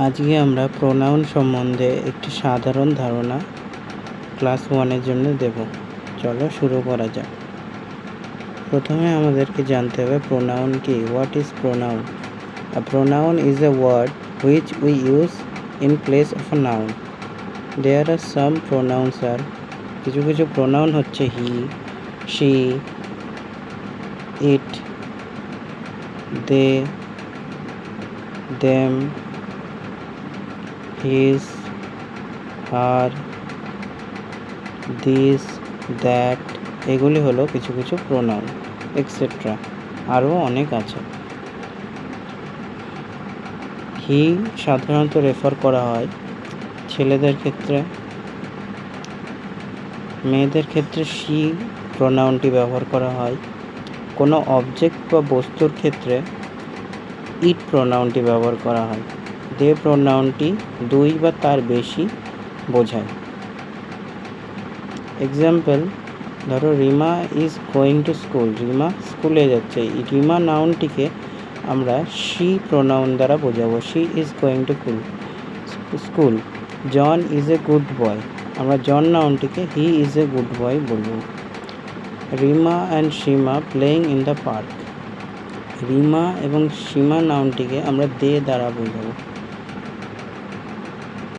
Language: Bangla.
আজকে আমরা প্রোনাউন সম্বন্ধে একটি সাধারণ ধারণা ক্লাস 1-এর জন্য দেব। চলো শুরু করা যাক। প্রথমে আমাদেরকে জানতে হবে প্রোনাউন কি। What is pronoun? A pronoun is a word which we use in place of a noun. There are some pronouns are, কিছু কিছু প্রোনাউন হচ্ছে he, she, it, they, them, his, her, this, that, এগুলি হলো কিছু কিছু প্রোনাউন এক্সেট্রা। আরও অনেক আছে। হি সাধারণত রেফার করা হয় ছেলেদের ক্ষেত্রে, মেয়েদের ক্ষেত্রে শি প্রোনাউনটি ব্যবহার করা হয়। কোনো অবজেক্ট বা বস্তুর ক্ষেত্রে ইট প্রোনাউনটি ব্যবহার করা হয়। দে প্রোনাউনটি দুই বা তার বেশি বোঝায়। এক্সাম্পল, ধরো Rima is going to school, Rima স্কুলে যাচ্ছে। এই রিমা নাউনটিকে আমরা শি প্রোনাউন দ্বারা বোঝাবো, she is going to school. John is a good boy, আমরা জন নাউনটিকে he is a good boy বলবো। Rima and Sima playing in the park, Rima এবং সীমা নাউনটিকে আমরা দে দ্বারা বোঝাবো।